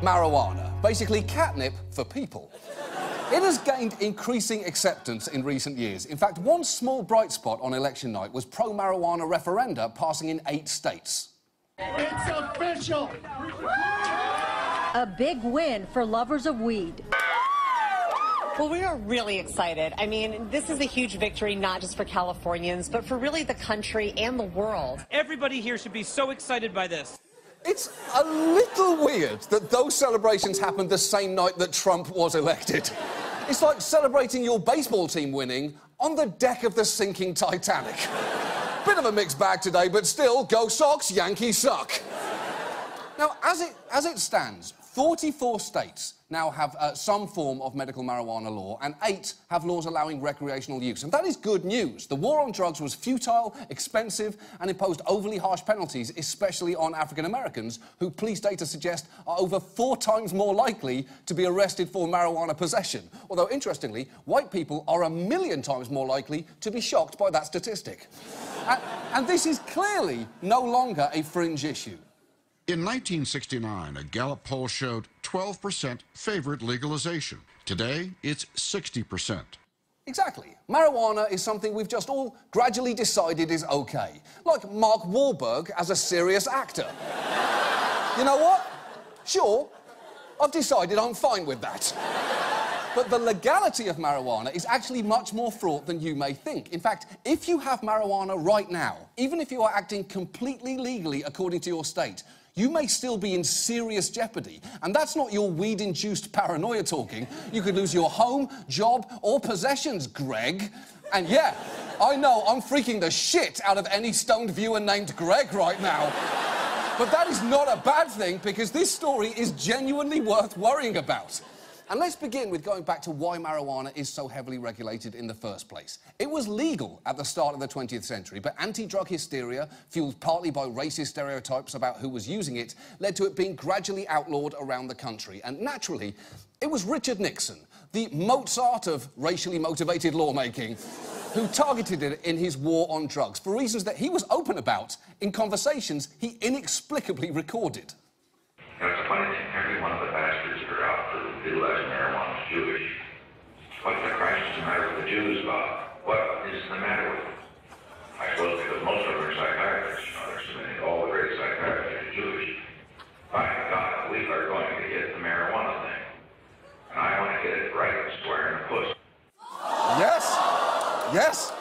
Marijuana. Basically catnip for people. It has gained increasing acceptance in recent years. In fact, one small bright spot on election night was pro-marijuana referenda passing in 8 states. It's official! A big win for lovers of weed. Well, we are really excited. I mean, this is a huge victory, not just for Californians, but for really the country and the world. Everybody here should be so excited by this. It's a little weird that those celebrations happened the same night that Trump was elected. It's like celebrating your baseball team winning on the deck of the sinking Titanic. Bit of a mixed bag today, but still, go Sox, Yankees suck. Now, as it stands, 44 states now have some form of medical marijuana law, and 8 have laws allowing recreational use. And that is good news. The war on drugs was futile, expensive, and imposed overly harsh penalties, especially on African Americans, who police data suggest are over 4 times more likely to be arrested for marijuana possession. Although, interestingly, white people are 1,000,000 times more likely to be shocked by that statistic. And this is clearly no longer a fringe issue. In 1969, a Gallup poll showed 12% favored legalization. Today, it's 60%. Exactly. Marijuana is something we've just all gradually decided is okay. Like Mark Wahlberg as a serious actor. You know what? Sure, I've decided I'm fine with that. But the legality of marijuana is actually much more fraught than you may think. In fact, if you have marijuana right now, even if you are acting completely legally according to your state, you may still be in serious jeopardy. And that's not your weed-induced paranoia talking. You could lose your home, job, or possessions, Greg. And yeah, I know I'm freaking the shit out of any stoned viewer named Greg right now. But that is not a bad thing, because this story is genuinely worth worrying about. And let's begin with going back to why marijuana is so heavily regulated in the first place. It was legal at the start of the 20th century, but anti-drug hysteria, fueled partly by racist stereotypes about who was using it, led to it being gradually outlawed around the country. And naturally, it was Richard Nixon, the Mozart of racially motivated lawmaking, who targeted it in his war on drugs for reasons that he was open about in conversations he inexplicably recorded. You know, it's a funny thing. Every one of the bastards that are out for legalizing marijuana is Jewish. What's the Christ is the matter with the Jews, Bob? What is the matter with them? I suppose because most of them are psychiatrists. You know, they're submitting all the great psychiatrists are Jewish. By God, we are going to get the marijuana thing. And I want to get it right square in the pussy. Yes. Yes.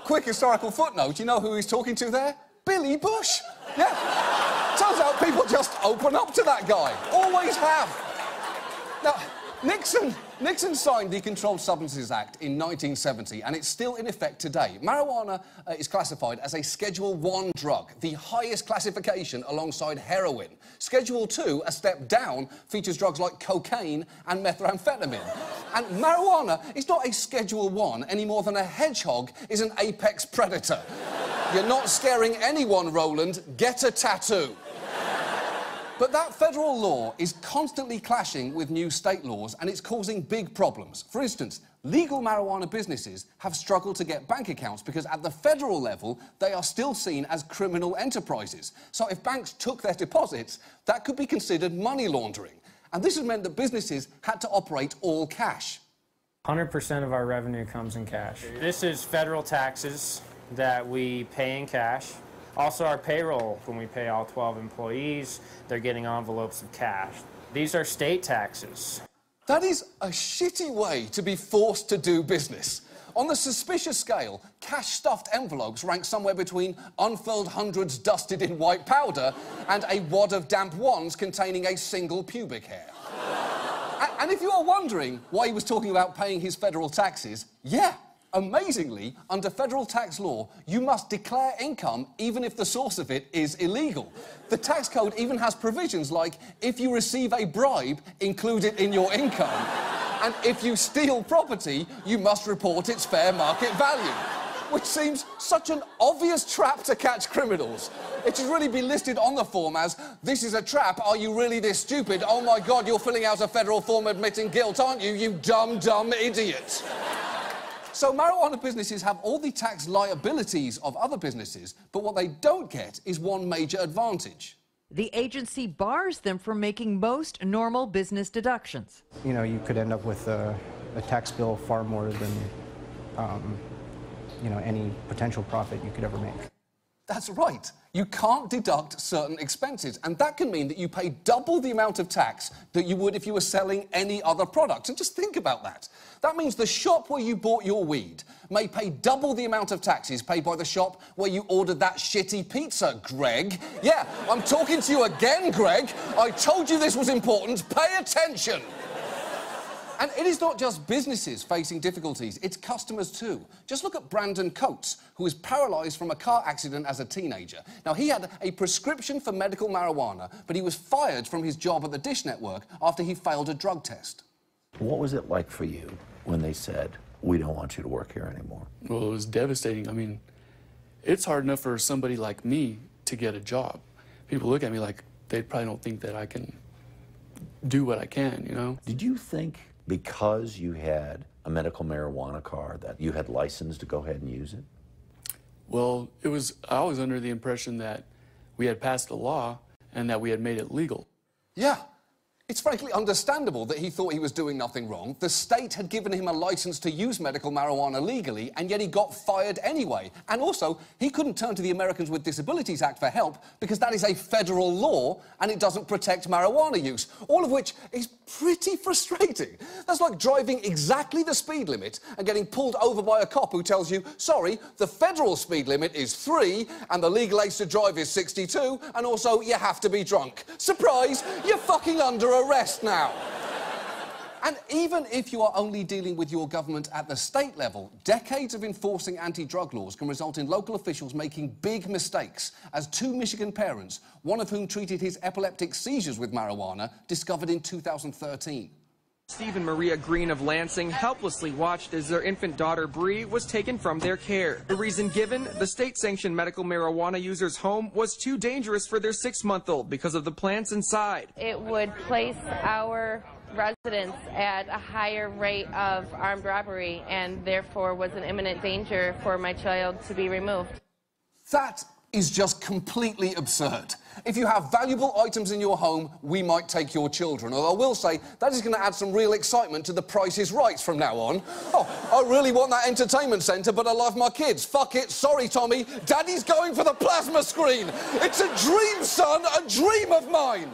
Quick historical footnote. You know who he's talking to there? Billy Bush. Yeah. Turns out people just open up to that guy. Always have. Now, Nixon signed the Controlled Substances Act in 1970, and it's still in effect today. Marijuana is classified as a Schedule I drug, the highest classification alongside heroin. Schedule II, a step down, features drugs like cocaine and methamphetamine. And marijuana is not a Schedule I any more than a hedgehog is an apex predator. You're not scaring anyone, Roland. Get a tattoo. But that federal law is constantly clashing with new state laws, and it's causing big problems. For instance, legal marijuana businesses have struggled to get bank accounts because at the federal level, they are still seen as criminal enterprises. So if banks took their deposits, that could be considered money laundering. And this has meant that businesses had to operate all cash. 100% of our revenue comes in cash. This is federal taxes that we pay in cash. Also our payroll, when we pay all 12 employees, they're getting envelopes of cash. These are state taxes. That is a shitty way to be forced to do business. On the suspicious scale, cash-stuffed envelopes rank somewhere between unfurled hundreds dusted in white powder and a wad of damp wands containing a single pubic hair. And if you are wondering why he was talking about paying his federal taxes, yeah. Amazingly, under federal tax law, you must declare income even if the source of it is illegal. The tax code even has provisions like, if you receive a bribe, include it in your income. And if you steal property, you must report its fair market value. Which seems such an obvious trap to catch criminals. It should really be listed on the form as, this is a trap, are you really this stupid? Oh my God, you're filling out a federal form admitting guilt, aren't you, you dumb, dumb idiot? So marijuana businesses have all the tax liabilities of other businesses, but what they don't get is one major advantage. The agency bars them from making most normal business deductions. You know, you could end up with a tax bill far more than, you know, any potential profit you could ever make. That's right. You can't deduct certain expenses, and that can mean that you pay double the amount of tax that you would if you were selling any other product. And just think about that. That means the shop where you bought your weed may pay double the amount of taxes paid by the shop where you ordered that shitty pizza, Greg. Yeah, I'm talking to you again, Greg. I told you this was important. Pay attention. And it is not just businesses facing difficulties, it's customers too. Just look at Brandon Coates, who was paralysed from a car accident as a teenager. Now, he had a prescription for medical marijuana, but he was fired from his job at the Dish Network after he failed a drug test. What was it like for you when they said, we don't want you to work here anymore? Well, it was devastating. I mean, it's hard enough for somebody like me to get a job. People look at me like they probably don't think that I can do what I can, you know? Did you think because you had a medical marijuana card that you had license to go ahead and use it? Well, I was under the impression that we had passed a law and that we had made it legal. Yeah. It's frankly understandable that he thought he was doing nothing wrong. The state had given him a license to use medical marijuana legally, and yet he got fired anyway. And also, he couldn't turn to the Americans with Disabilities Act for help because that is a federal law and it doesn't protect marijuana use, all of which is pretty frustrating. That's like driving exactly the speed limit and getting pulled over by a cop who tells you, sorry, the federal speed limit is 3 and the legal age to drive is 62, and also you have to be drunk. Surprise, you're fucking under arrest now. And even if you are only dealing with your government at the state level, decades of enforcing anti-drug laws can result in local officials making big mistakes, as 2 Michigan parents, one of whom treated his epileptic seizures with marijuana, discovered in 2013. Steve and Maria Green of Lansing helplessly watched as their infant daughter Bree was taken from their care. The reason given, the state-sanctioned medical marijuana user's home was too dangerous for their 6-month-old because of the plants inside. It would place our residents at a higher rate of armed robbery and therefore was an imminent danger for my child to be removed. That is just completely absurd. If you have valuable items in your home, we might take your children. Although I will say, that is going to add some real excitement to The Price is Right from now on. Oh, I really want that entertainment centre, but I love my kids. Fuck it, sorry, Tommy. Daddy's going for the plasma screen. It's a dream, son, a dream of mine.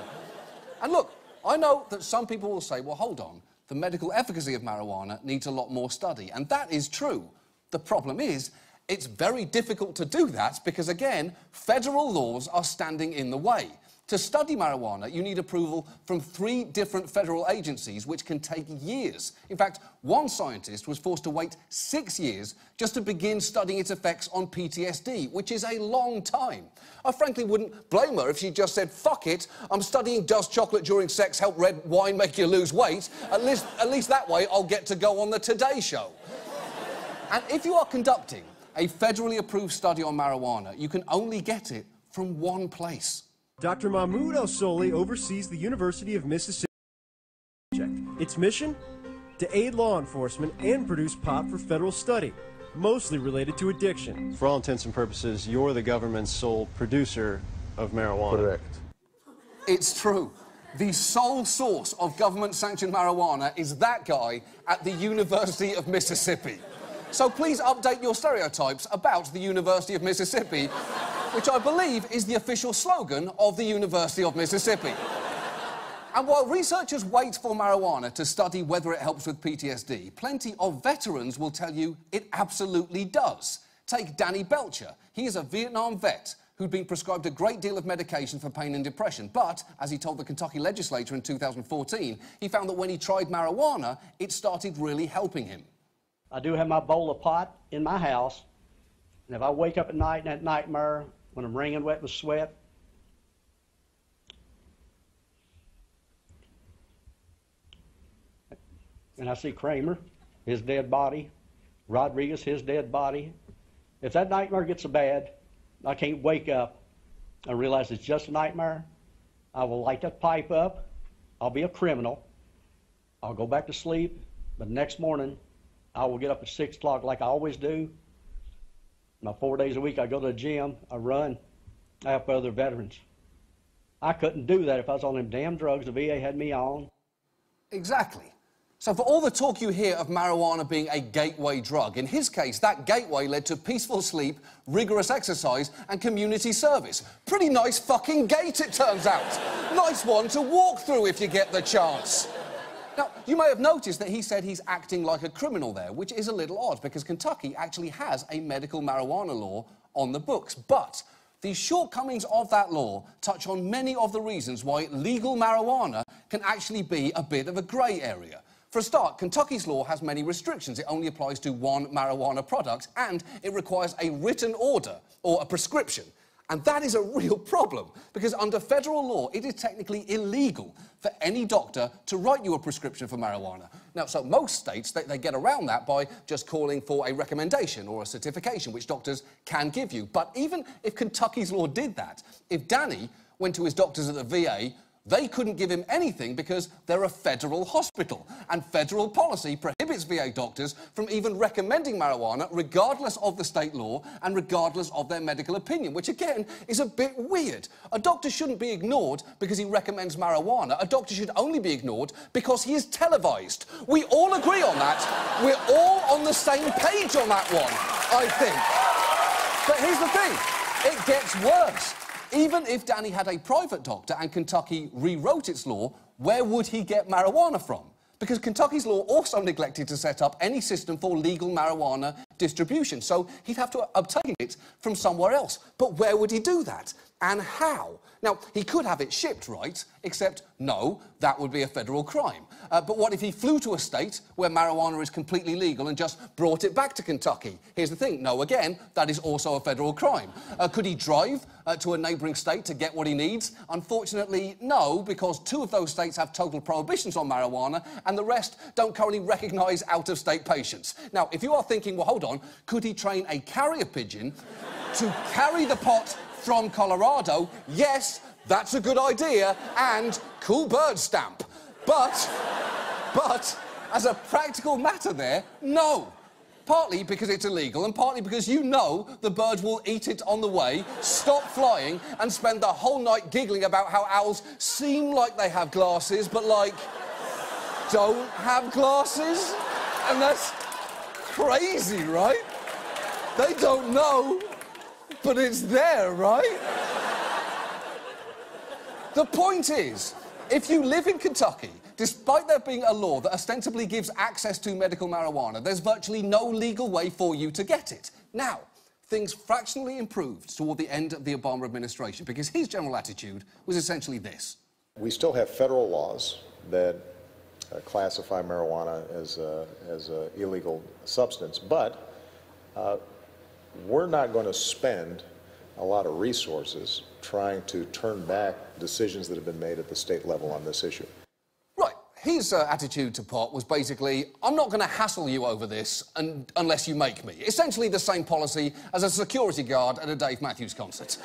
And look, I know that some people will say, well, hold on, the medical efficacy of marijuana needs a lot more study. And that is true. The problem is, it's very difficult to do that because, again, federal laws are standing in the way. To study marijuana, you need approval from 3 different federal agencies, which can take years. In fact, one scientist was forced to wait 6 years just to begin studying its effects on PTSD, which is a long time. I frankly wouldn't blame her if she just said, fuck it, I'm studying does chocolate during sex help red wine make you lose weight? At least that way I'll get to go on the Today Show. And if you are conducting a federally approved study on marijuana, you can only get it from one place. Dr. Mahmoud El-Soli oversees the University of Mississippi project. Its mission? To aid law enforcement and produce pot for federal study, mostly related to addiction. For all intents and purposes, you're the government's sole producer of marijuana. Correct. It's true. The sole source of government-sanctioned marijuana is that guy at the University of Mississippi. So please update your stereotypes about the University of Mississippi, which I believe is the official slogan of the University of Mississippi. And while researchers wait for marijuana to study whether it helps with PTSD, plenty of veterans will tell you it absolutely does. Take Danny Belcher. He is a Vietnam vet who'd been prescribed a great deal of medication for pain and depression, but, as he told the Kentucky legislature in 2014, he found that when he tried marijuana, it started really helping him. I do have my bowl of pot in my house, and if I wake up at night in that nightmare, when I'm wringing wet with sweat, and I see Kramer, his dead body, Rodriguez, his dead body, if that nightmare gets so bad, I can't wake up and realize it's just a nightmare, I will light that pipe up, I'll be a criminal, I'll go back to sleep, but next morning, I will get up at 6 o'clock like I always do. 4 days a week, I go to the gym, I run, I help other veterans. I couldn't do that if I was on them damn drugs the VA had me on. Exactly. So for all the talk you hear of marijuana being a gateway drug, in his case, that gateway led to peaceful sleep, rigorous exercise, and community service. Pretty nice fucking gate, it turns out. Nice one to walk through if you get the chance. Now, you may have noticed that he said he's acting like a criminal there, which is a little odd, because Kentucky actually has a medical marijuana law on the books. But the shortcomings of that law touch on many of the reasons why legal marijuana can actually be a bit of a grey area. For a start, Kentucky's law has many restrictions. It only applies to one marijuana product, and it requires a written order or a prescription. And that is a real problem, because under federal law, it is technically illegal for any doctor to write you a prescription for marijuana. Now, so most states, they get around that by just calling for a recommendation or a certification, which doctors can give you. But even if Kentucky's law did that, if Danny went to his doctors at the VA, they couldn't give him anything because they're a federal hospital, and federal policy prohibits VA doctors from even recommending marijuana regardless of the state law and regardless of their medical opinion, which again is a bit weird. A doctor shouldn't be ignored because he recommends marijuana. A doctor should only be ignored because he is televised. We all agree on that. We're all on the same page on that one, I think. But here's the thing, it gets worse. Even if Danny had a private doctor and Kentucky rewrote its law, where would he get marijuana from? Because Kentucky's law also neglected to set up any system for legal marijuana distribution, so he'd have to obtain it from somewhere else. But where would he do that? And how? Now, he could have it shipped, right? Except, no, that would be a federal crime. But what if he flew to a state where marijuana is completely legal and just brought it back to Kentucky? Here's the thing, no, again, that is also a federal crime. Could he drive to a neighbouring state to get what he needs? Unfortunately, no, because 2 of those states have total prohibitions on marijuana, and the rest don't currently recognise out-of-state patients. Now, if you are thinking, well, hold on, could he train a carrier pigeon to carry the pot from Colorado? Yes, that's a good idea, and cool bird stamp. But, as a practical matter there, no. Partly because it's illegal, and partly because you know the bird will eat it on the way, stop flying, and spend the whole night giggling about how owls seem like they have glasses, but, like, don't have glasses? And that's crazy, right? They don't know, but it's there, right? The point is, if you live in Kentucky, despite there being a law that ostensibly gives access to medical marijuana, there's virtually no legal way for you to get it. Now, things fractionally improved toward the end of the Obama administration, because his general attitude was essentially this. We still have federal laws that classify marijuana as an illegal substance, but we're not going to spend a lot of resources trying to turn back decisions that have been made at the state level on this issue. Right. His attitude to pot was basically, I'm not going to hassle you over this unless you make me. Essentially the same policy as a security guard at a Dave Matthews concert.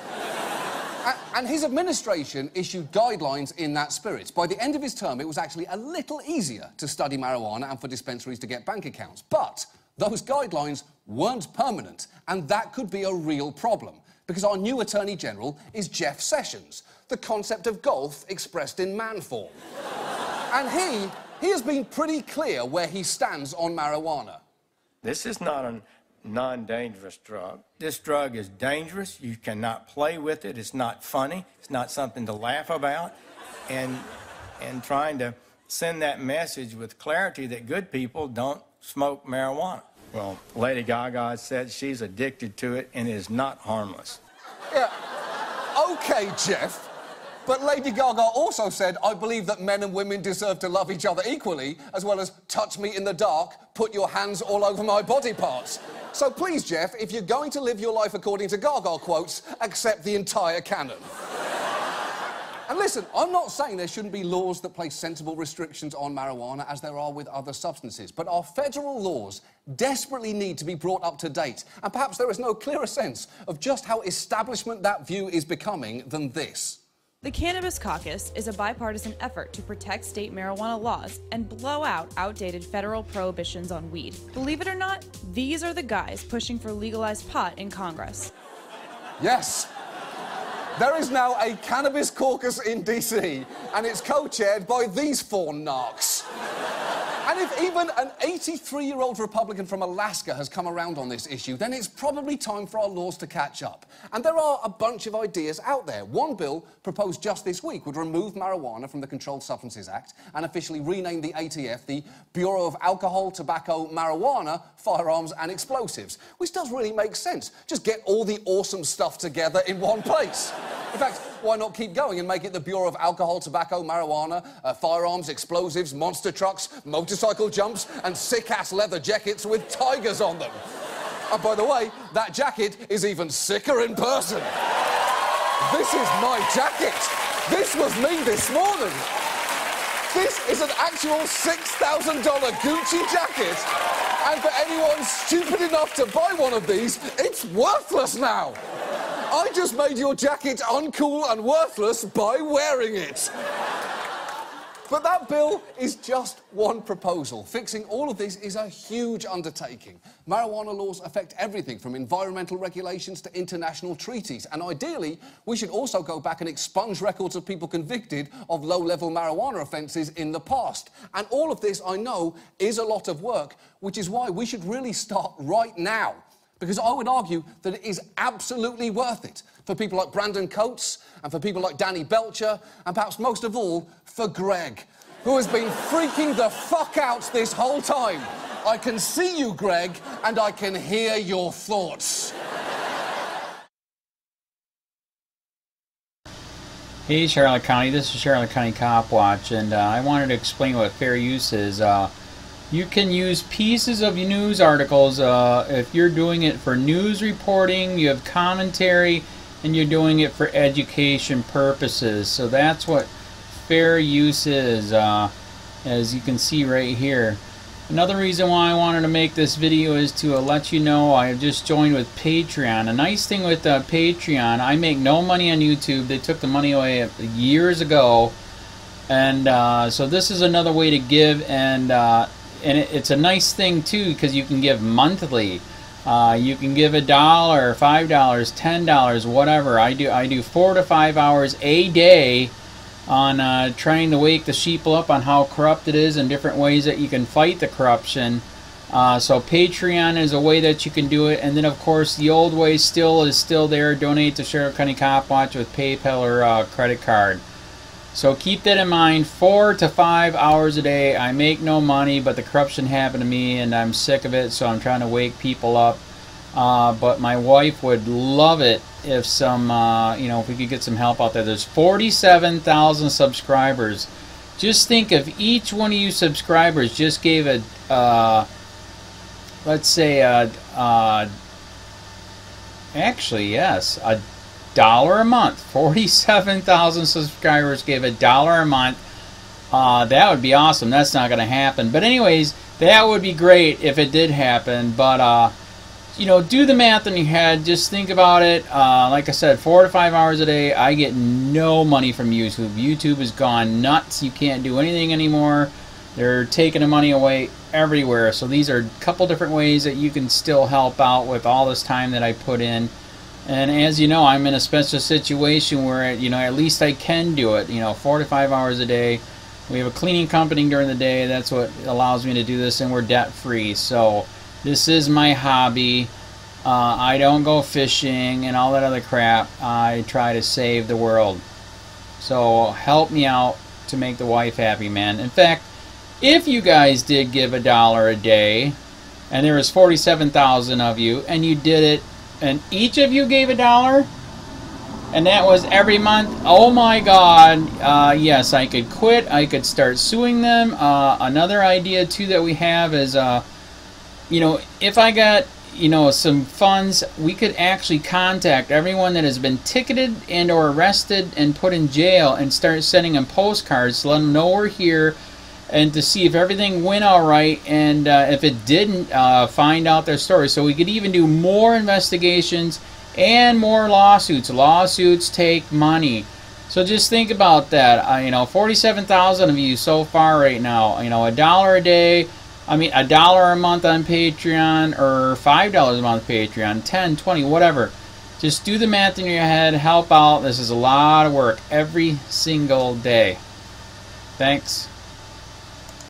And his administration issued guidelines in that spirit. By the end of his term, it was actually a little easier to study marijuana and for dispensaries to get bank accounts. But those guidelines weren't permanent, and that could be a real problem, because our new Attorney General is Jeff Sessions, the concept of golf expressed in man form. And he has been pretty clear where he stands on marijuana. This is not a non-dangerous drug. This drug is dangerous. You cannot play with it. It's not funny. It's not something to laugh about. And trying to send that message with clarity that good people don't smoke marijuana. Well, Lady Gaga said she's addicted to it and is not harmless. Yeah, OK, Jeff. But Lady Gaga also said, I believe that men and women deserve to love each other equally, as well as touch me in the dark, put your hands all over my body parts. So please, Jeff, if you're going to live your life according to Gaga quotes, accept the entire canon. And listen, I'm not saying there shouldn't be laws that place sensible restrictions on marijuana as there are with other substances, but our federal laws desperately need to be brought up to date. And perhaps there is no clearer sense of just how establishment that view is becoming than this. The Cannabis Caucus is a bipartisan effort to protect state marijuana laws and blow out outdated federal prohibitions on weed. Believe it or not, these are the guys pushing for legalized pot in Congress. Yes. There is now a cannabis caucus in DC, and it's co-chaired by these four narcs. And if even an 83-year-old Republican from Alaska has come around on this issue, then it's probably time for our laws to catch up. And there are a bunch of ideas out there. One bill proposed just this week would remove marijuana from the Controlled Substances Act and officially rename the ATF the Bureau of Alcohol, Tobacco, Marijuana, Firearms and Explosives, which does really make sense. Just get all the awesome stuff together in one place. In fact, why not keep going and make it the Bureau of Alcohol, Tobacco, Marijuana, Firearms, Explosives, Monster Trucks, Motorcycle Jumps, and sick-ass leather jackets with tigers on them. And by the way, that jacket is even sicker in person. This is my jacket. This was me this morning. This is an actual $6,000 Gucci jacket. And for anyone stupid enough to buy one of these, it's worthless now. I just made your jacket uncool and worthless by wearing it. But that bill is just one proposal. Fixing all of this is a huge undertaking. Marijuana laws affect everything from environmental regulations to international treaties. And ideally, we should also go back and expunge records of people convicted of low-level marijuana offences in the past. And all of this, I know, is a lot of work, which is why we should really start right now. Because I would argue that it is absolutely worth it for people like Brandon Coates and for people like Danny Belcher and perhaps most of all for Greg, who has been freaking the fuck out this whole time. I can see you, Greg, and I can hear your thoughts. Hey, Charlotte County, this is Charlotte County Cop Watch, and I wanted to explain what fair use is. You can use pieces of news articles if you're doing it for news reporting, you have commentary, and you're doing it for education purposes. So that's what fair use is, as you can see right here. Another reason why I wanted to make this video is to let you know I have just joined with Patreon. A nice thing with Patreon, I make no money on YouTube. They took the money away years ago. And so this is another way to give, and it's a nice thing too because you can give monthly. You can give $1, $5, $10, whatever. I do 4 to 5 hours a day on trying to wake the sheeple up on how corrupt it is and different ways that you can fight the corruption. So Patreon is a way that you can do it, and then of course the old way is still there. Donate to Charlotte County Cop Watch with PayPal or credit card. So keep that in mind. 4 to 5 hours a day. I make no money, but the corruption happened to me and I'm sick of it, so I'm trying to wake people up. But my wife would love it if if we could get some help out there. There's 47,000 subscribers. Just think if each one of you subscribers just gave let's say actually yes, $1 a month. 47,000 subscribers gave $1 a month. That would be awesome. That's not going to happen. But anyways, that would be great if it did happen. But do the math in your head. Just think about it. Like I said, 4 to 5 hours a day. I get no money from YouTube. YouTube has gone nuts. You can't do anything anymore. They're taking the money away everywhere. So these are a couple different ways that you can still help out with all this time that I put in. And as you know, I'm in a special situation where, at least I can do it, 4 to 5 hours a day. We have a cleaning company during the day. That's what allows me to do this, and we're debt-free. So this is my hobby. I don't go fishing and all that other crap. I try to save the world. So help me out to make the wife happy, man. In fact, if you guys did give $1 a day, and there was 47,000 of you, and you did it, and each of you gave $1, and that was every month, oh my God, yes, I could quit. I could start suing them. Another idea too that we have is, if I got, some funds, we could actually contact everyone that has been ticketed and or arrested and put in jail and start sending them postcards to let them know we're here, and to see if everything went all right, and if it didn't, find out their story. So we could even do more investigations and more lawsuits. Lawsuits take money. So just think about that. 47,000 of you so far right now. $1 a day. $1 a month on Patreon, or $5 a month Patreon, 10, 20, whatever. Just do the math in your head. Help out. This is a lot of work every single day. Thanks.